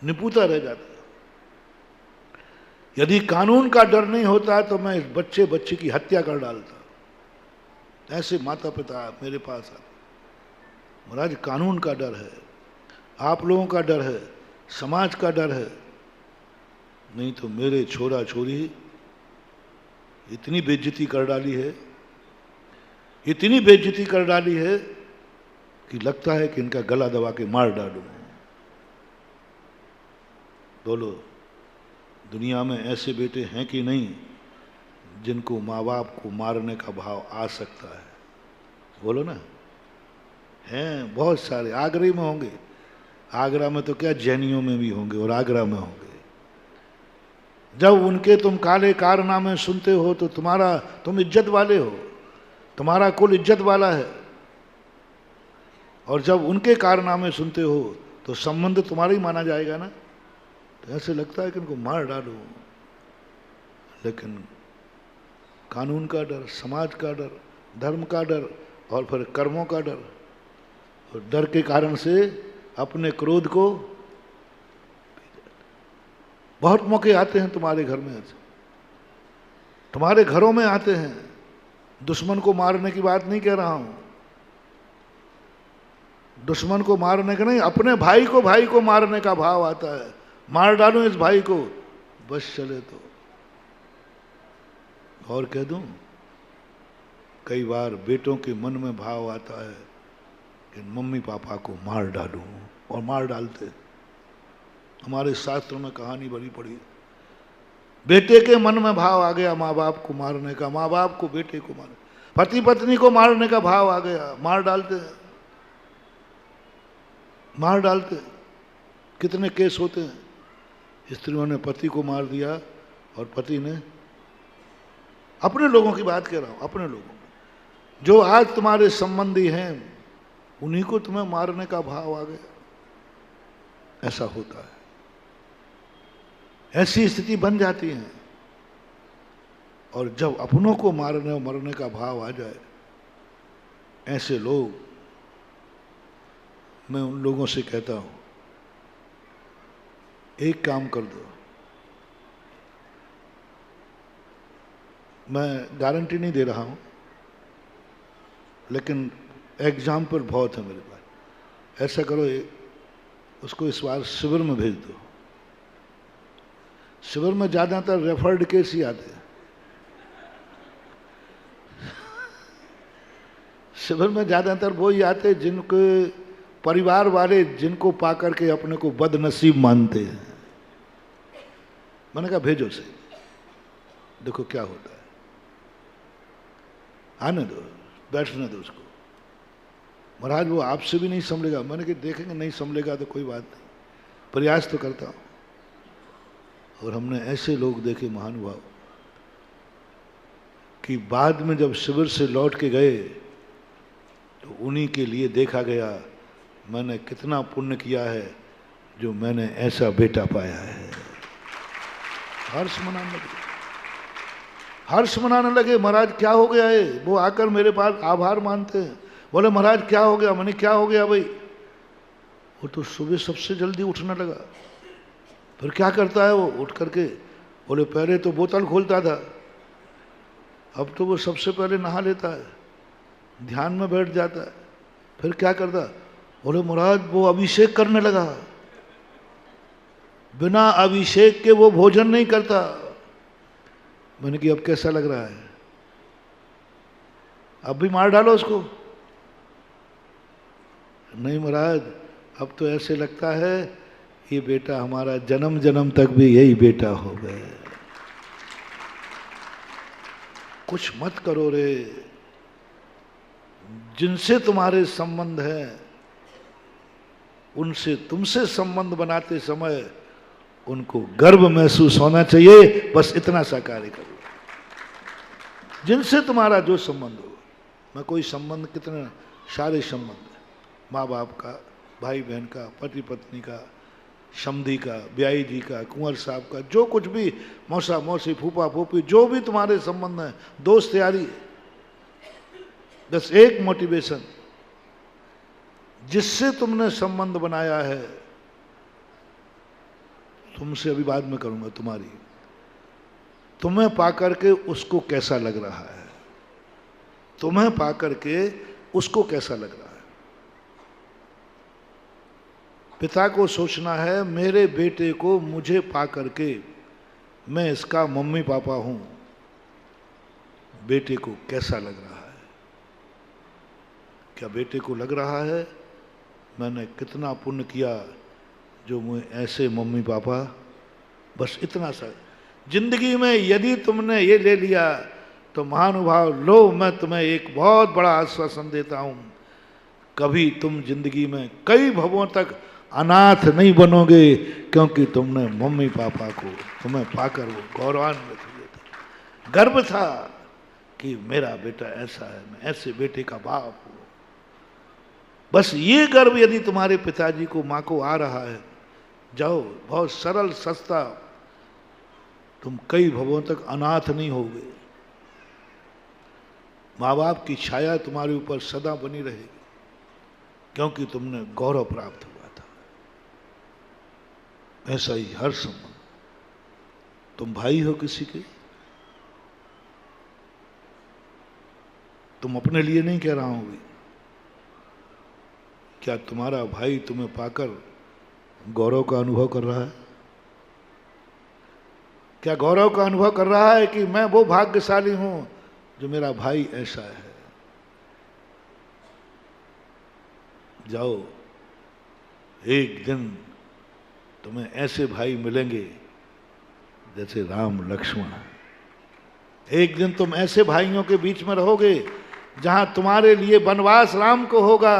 निपुता रह जाता। यदि कानून का डर नहीं होता तो मैं इस बच्चे की हत्या कर डालता। ऐसे माता पिता मेरे पास आते, महाराज कानून का डर है, आप लोगों का डर है, समाज का डर है, नहीं तो मेरे छोरा छोरी इतनी बेइज्जती कर डाली है, इतनी बेइज्जती कर डाली है कि लगता है कि इनका गला दबा के मार डालूं। बोलो दुनिया में ऐसे बेटे हैं कि नहीं जिनको माँ बाप को मारने का भाव आ सकता है? बोलो ना, हैं बहुत सारे। आगरा में होंगे, आगरा में तो क्या जैनियों में भी होंगे और आगरा में होंगे। जब उनके तुम काले कारनामे सुनते हो तो तुम इज्जत वाले हो, तुम्हारा कुल इज्जत वाला है, और जब उनके कारनामे सुनते हो तो संबंध तुम्हारा ही माना जाएगा ना। तो ऐसे लगता है कि इनको मार डालो, लेकिन कानून का डर, समाज का डर, धर्म का डर और फिर कर्मों का डर, और डर के कारण से अपने क्रोध को, बहुत मौके आते हैं तुम्हारे घर में, तुम्हारे घरों में आते हैं। दुश्मन को मारने की बात नहीं कह रहा हूं, दुश्मन को मारने का नहीं, अपने भाई को मारने का भाव आता है, मार डालूं इस भाई को, बस चले तो। और कह दूं, कई बार बेटों के मन में भाव आता है कि मम्मी पापा को मार डालूं, और मार डालते। हमारे शास्त्र में कहानी बड़ी पड़ी, बेटे के मन में भाव आ गया माँ बाप को मारने का, माँ बाप को बेटे को मार, पति पत्नी को मारने का भाव आ गया, मार डालते, मार डालते। कितने केस होते हैं, स्त्रियों ने पति को मार दिया और पति ने, अपने लोगों की बात कह रहा हूं, अपने लोगों जो आज तुम्हारे संबंधी हैं उन्हीं को तुम्हें मारने का भाव आ गया। ऐसा होता है, ऐसी स्थिति बन जाती है। और जब अपनों को मारने और मरने का भाव आ जाए, ऐसे लोग मैं उन लोगों से कहता हूं, एक काम कर दो, मैं गारंटी नहीं दे रहा हूं, लेकिन एग्जाम्पल बहुत है मेरे पास। ऐसा करो, उसको इस बार शिविर में भेज दो। शिविर में ज्यादातर रेफर्ड केस ही आते हैं। शिविर में ज्यादातर वो ही आते जिनके परिवार वाले जिनको पाकर के अपने को बदनसीब मानते हैं। मैंने कहा भेजो से, देखो क्या होता है, आने दो, बैठने दो उसको। महाराज वो आपसे भी नहीं संभलेगा। मैंने कहा देखेंगे, नहीं संभलेगा तो कोई बात नहीं, प्रयास तो करता हूं। और हमने ऐसे लोग देखे महानुभाव कि बाद में जब शिविर से लौट के गए तो उन्हीं के लिए देखा गया मैंने कितना पुण्य किया है जो मैंने ऐसा बेटा पाया है। हर्ष मनाने लगे, हर्ष मनाने लगे। महाराज क्या हो गया है? वो आकर मेरे पास आभार मानते हैं, बोले महाराज क्या हो गया? मैंने क्या हो गया भाई? वो तो सुबह सबसे जल्दी उठने लगा। फिर क्या करता है वो? उठ करके बोले पहले तो बोतल खोलता था, अब तो वो सबसे पहले नहा लेता है, ध्यान में बैठ जाता है। फिर क्या करता? बोले महाराज वो अभिषेक करने लगा, बिना अभिषेक के वो भोजन नहीं करता। मैंने कहा अब कैसा लग रहा है? अब भी मार डालो उसको। नहीं महाराज, अब तो ऐसे लगता है ये बेटा हमारा जन्म जन्म तक भी यही बेटा हो गए। कुछ मत करो रे, जिनसे तुम्हारे संबंध है उनसे तुमसे संबंध बनाते समय उनको गर्व महसूस होना चाहिए। बस इतना सा कार्य करो। जिनसे तुम्हारा जो संबंध हो, मैं कोई संबंध, कितने सारे संबंध, माँ बाप का, भाई बहन का, पति पत्नी का, समधी का, ब्याई जी का, कुंवर साहब का, जो कुछ भी, मौसा मौसी, फूफा फूफी, जो भी तुम्हारे संबंध है, दोस्त यारी, बस एक मोटिवेशन, जिससे तुमने संबंध बनाया है, तुमसे अभी बाद में करूंगा, तुम्हारी, तुम्हें पाकर के उसको कैसा लग रहा है, तुम्हें पाकर के उसको कैसा लग रहा है। पिता को सोचना है मेरे बेटे को मुझे पाकर के मैं इसका मम्मी पापा हूं, बेटे को कैसा लग रहा है। क्या बेटे को लग रहा है मैंने कितना पुण्य किया जो मुझे ऐसे मम्मी पापा। बस इतना सा जिंदगी में यदि तुमने ये ले लिया तो महानुभाव, लो मैं तुम्हें एक बहुत बड़ा आश्वासन देता हूं, कभी तुम जिंदगी में कई भवों तक अनाथ नहीं बनोगे, क्योंकि तुमने मम्मी पापा को तुम्हें पाकर वो गौरवान्वित हुए थे। गर्व था कि मेरा बेटा ऐसा है, मैं ऐसे बेटे का बाप हूं। बस ये गर्व यदि तुम्हारे पिताजी को, माँ को आ रहा है, जाओ, बहुत सरल सस्ता, तुम कई भवों तक अनाथ नहीं होगे। माँ बाप की छाया तुम्हारे ऊपर सदा बनी रहेगी, क्योंकि तुमने गौरव प्राप्त हुआ था। ऐसा ही हर संबंध। तुम भाई हो किसी के, तुम अपने लिए नहीं कह रहा हूं भी, क्या तुम्हारा भाई तुम्हें पाकर गौरव का अनुभव कर रहा है? क्या गौरव का अनुभव कर रहा है कि मैं वो भाग्यशाली हूं जो मेरा भाई ऐसा है? जाओ, एक दिन तुम्हें ऐसे भाई मिलेंगे जैसे राम लक्ष्मण। एक दिन तुम ऐसे भाइयों के बीच में रहोगे जहां तुम्हारे लिए वनवास राम को होगा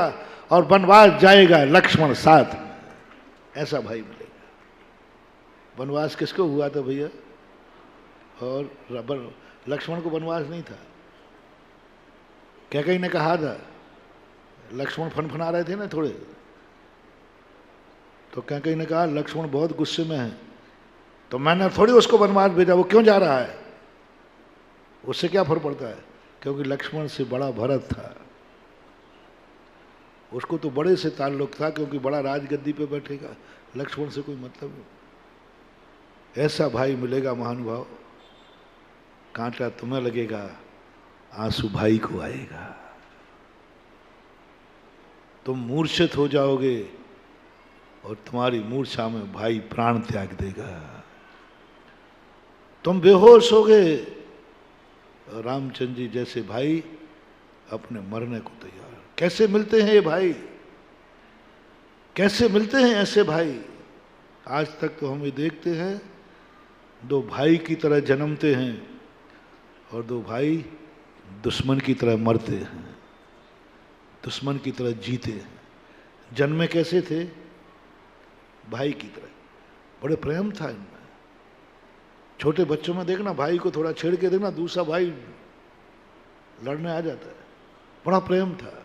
और वनवास जाएगा लक्ष्मण साथ में। ऐसा भाई मिलेगा। वनवास किसको हुआ था भैया? और लक्ष्मण को वनवास नहीं था। कैकेयी ने कहा था, लक्ष्मण फनफना रहे थे ना थोड़े, तो कैकेयी ने कहा लक्ष्मण बहुत गुस्से में है, तो मैंने थोड़ी उसको वनवास भेजा, वो क्यों जा रहा है, उससे क्या फर्क पड़ता है? क्योंकि लक्ष्मण से बड़ा भरत था, उसको तो बड़े से ताल्लुक था क्योंकि बड़ा राजगद्दी पे बैठेगा, लक्ष्मण से कोई मतलब नहीं। ऐसा भाई मिलेगा महानुभाव, कांटा तुम्हें लगेगा, आंसू भाई को आएगा। तुम मूर्छित हो जाओगे और तुम्हारी मूर्छा में भाई प्राण त्याग देगा। तुम बेहोश होगे, रामचंद्र जी जैसे भाई अपने मरने को तैयार। कैसे मिलते हैं ये भाई, कैसे मिलते हैं ऐसे भाई? आज तक तो हम ये देखते हैं दो भाई की तरह जन्मते हैं और दो भाई दुश्मन की तरह मरते हैं, दुश्मन की तरह जीते हैं। जन्मे कैसे थे? भाई की तरह, बड़े प्रेम था इनमें। छोटे बच्चों में देखना, भाई को थोड़ा छेड़ के देखना, दूसरा भाई लड़ने आ जाता है। बड़ा प्रेम था।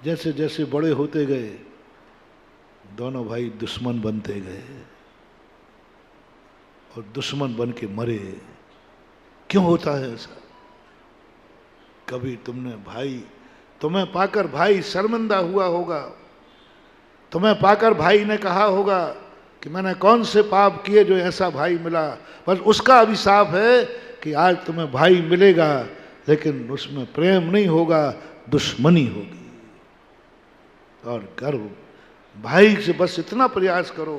जैसे जैसे बड़े होते गए दोनों भाई दुश्मन बनते गए और दुश्मन बन के मरे। क्यों होता है ऐसा? कभी तुमने भाई, तुम्हें पाकर भाई शर्मिंदा हुआ होगा, तुम्हें पाकर भाई ने कहा होगा कि मैंने कौन से पाप किए जो ऐसा भाई मिला। बस उसका अभिशाप है कि आज तुम्हें भाई मिलेगा लेकिन उसमें प्रेम नहीं होगा, दुश्मनी होगी। और गर्व, भाई से बस इतना प्रयास करो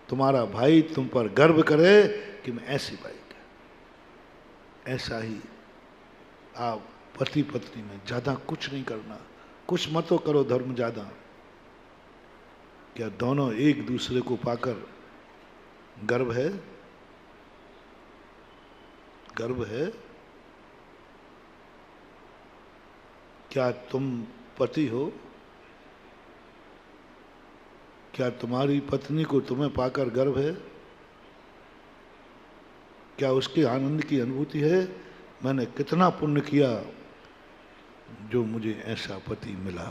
तुम्हारा भाई तुम पर गर्व करे कि मैं ऐसी भाई का। ऐसा ही आप पति पत्नी में ज्यादा कुछ नहीं करना, कुछ मत तो करो धर्म ज्यादा। क्या दोनों एक दूसरे को पाकर गर्व है? गर्व है? क्या तुम पति हो? क्या तुम्हारी पत्नी को तुम्हें पाकर गर्व है? क्या उसके आनंद की अनुभूति है? मैंने कितना पुण्य किया जो मुझे ऐसा पति मिला।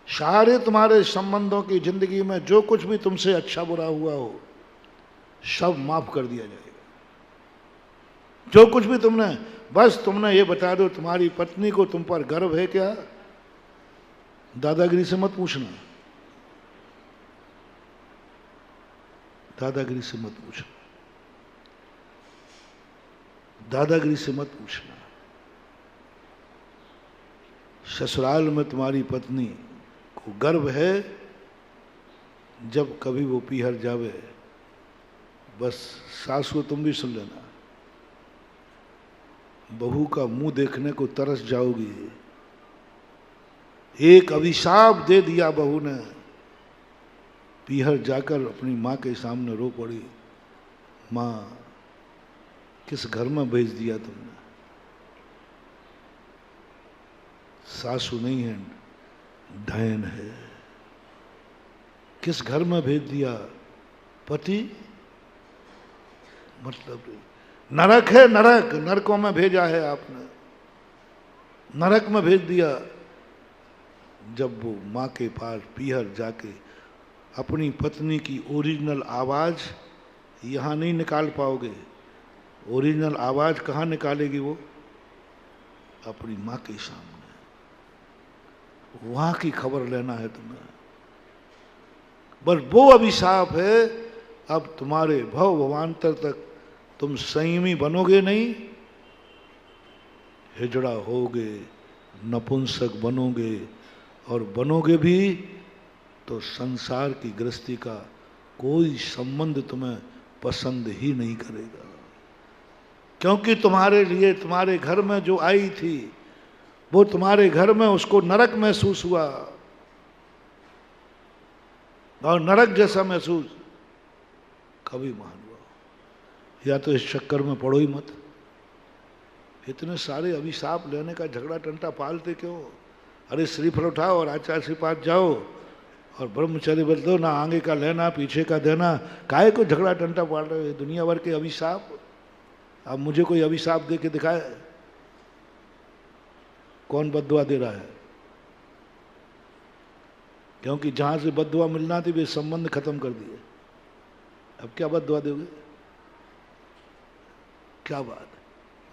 सारे तुम्हारे संबंधों की जिंदगी में जो कुछ भी तुमसे अच्छा बुरा हुआ हो सब माफ कर दिया जाएगा। जो कुछ भी तुमने, बस तुमने ये बता दो तुम्हारी पत्नी को तुम पर गर्व है क्या? दादागिरी से मत पूछना, दादागिरी से मत पूछना, दादागिरी से मत पूछना। ससुराल में तुम्हारी पत्नी को गर्व है, जब कभी वो पीहर जावे बस सास को तुम भी सुन लेना, बहू का मुंह देखने को तरस जाओगी। एक अभिशाप दे दिया बहू ने, पीहर जाकर अपनी माँ के सामने रो पड़ी, माँ किस घर में भेज दिया तुमने? सासू नहीं है, डैन है। किस घर में भेज दिया? पति मतलब नरक है, नरक, नरकों में भेजा है आपने, नरक में भेज दिया। जब वो माँ के पास पीहर जाके अपनी पत्नी की ओरिजिनल आवाज यहाँ नहीं निकाल पाओगे। ओरिजिनल आवाज कहाँ निकालेगी वो? अपनी माँ के सामने। वहां की खबर लेना है तुम्हें। बस वो अभिशाप है, अब तुम्हारे भव भवांतर तक तुम संयमी बनोगे नहीं, हिजड़ा होगे, नपुंसक बनोगे, और बनोगे भी तो संसार की गृहस्थी का कोई संबंध तुम्हें पसंद ही नहीं करेगा। क्योंकि तुम्हारे लिए तुम्हारे घर में जो आई थी वो तुम्हारे घर में उसको नरक महसूस हुआ, और नरक जैसा महसूस कभी मान हुआ। या तो इस चक्कर में पड़ो ही मत। इतने सारे अभिशाप लेने का झगड़ा टंटा पालते क्यों? अरे श्रीफल उठाओ और आचार्य के पास जाओ और ब्रह्मचर्य बदल दो, ना आगे का लेना पीछे का देना। काहे को झगड़ा टंटा पाल रहे हो? दुनिया भर के अभिशाप। अब मुझे कोई अभिशाप दे के दिखाए, कौन बद्दुआ दे रहा है? क्योंकि जहां से बद्दुआ मिलना थी वे संबंध खत्म कर दिए। अब क्या बद्दुआ दोगे? क्या बात,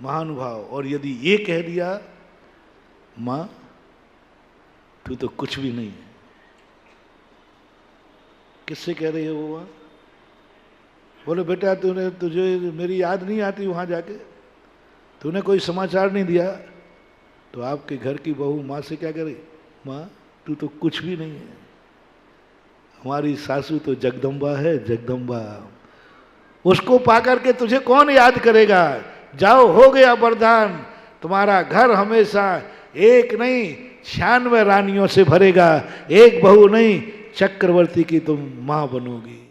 महानुभाव। और यदि ये कह दिया माँ तू तो कुछ भी नहीं है। किससे कह रही है वो माँ? बोले बेटा तुझे मेरी याद नहीं आती वहां जाके? तूने कोई समाचार नहीं दिया? तो आपके घर की बहू माँ से क्या करे? माँ तू तो कुछ भी नहीं है, हमारी सासू तो जगदम्बा है, जगदम्बा। उसको पाकर के तुझे कौन याद करेगा? जाओ, हो गया वरदान, तुम्हारा घर हमेशा एक नहीं 96 रानियों से भरेगा, एक बहू नहीं चक्रवर्ती की तुम मां बनोगी।